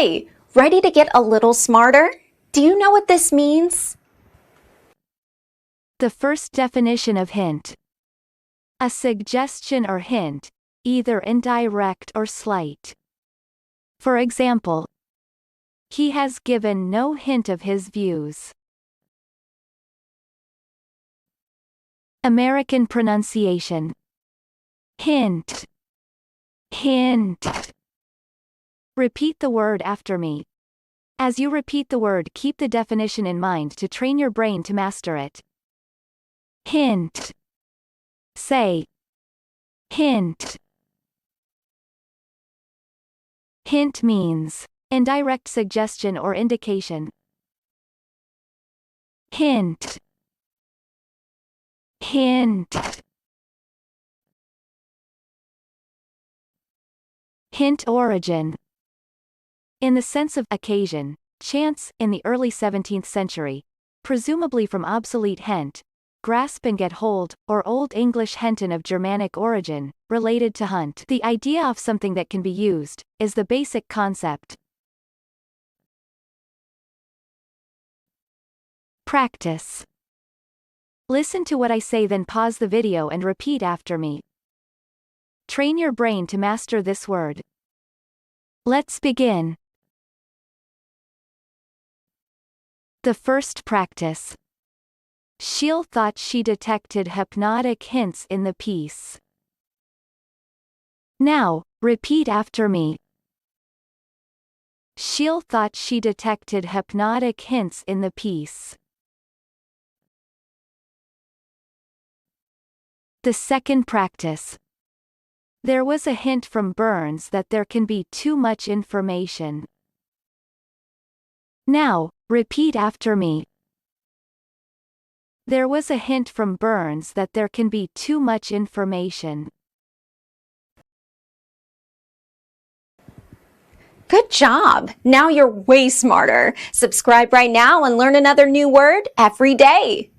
Hi, ready to get a little smarter? Do you know what this means? The first definition of hint. A suggestion or hint, either indirect or slight. For example, he has given no hint of his views. American pronunciation. Hint. Hint. Repeat the word after me. As you repeat the word, keep the definition in mind to train your brain to master it. Hint. Say. Hint. Hint means indirect suggestion or indication. Hint. Hint. Hint origin. In the sense of occasion, chance, in the early 17th century, presumably from obsolete hent, grasp and get hold, or Old English henten of Germanic origin, related to hunt. The idea of something that can be used, is the basic concept. Practice. Listen to what I say, then pause the video and repeat after me. Train your brain to master this word. Let's begin. The first practice. Sheil thought she detected hypnotic hints in the piece. Now, repeat after me. Sheil thought she detected hypnotic hints in the piece. The second practice. There was a hint from Burns that there can be too much information. Now, repeat after me. There was a hint from Burns that there can be too much information. Good job! Now you're way smarter. Subscribe right now and learn another new word every day.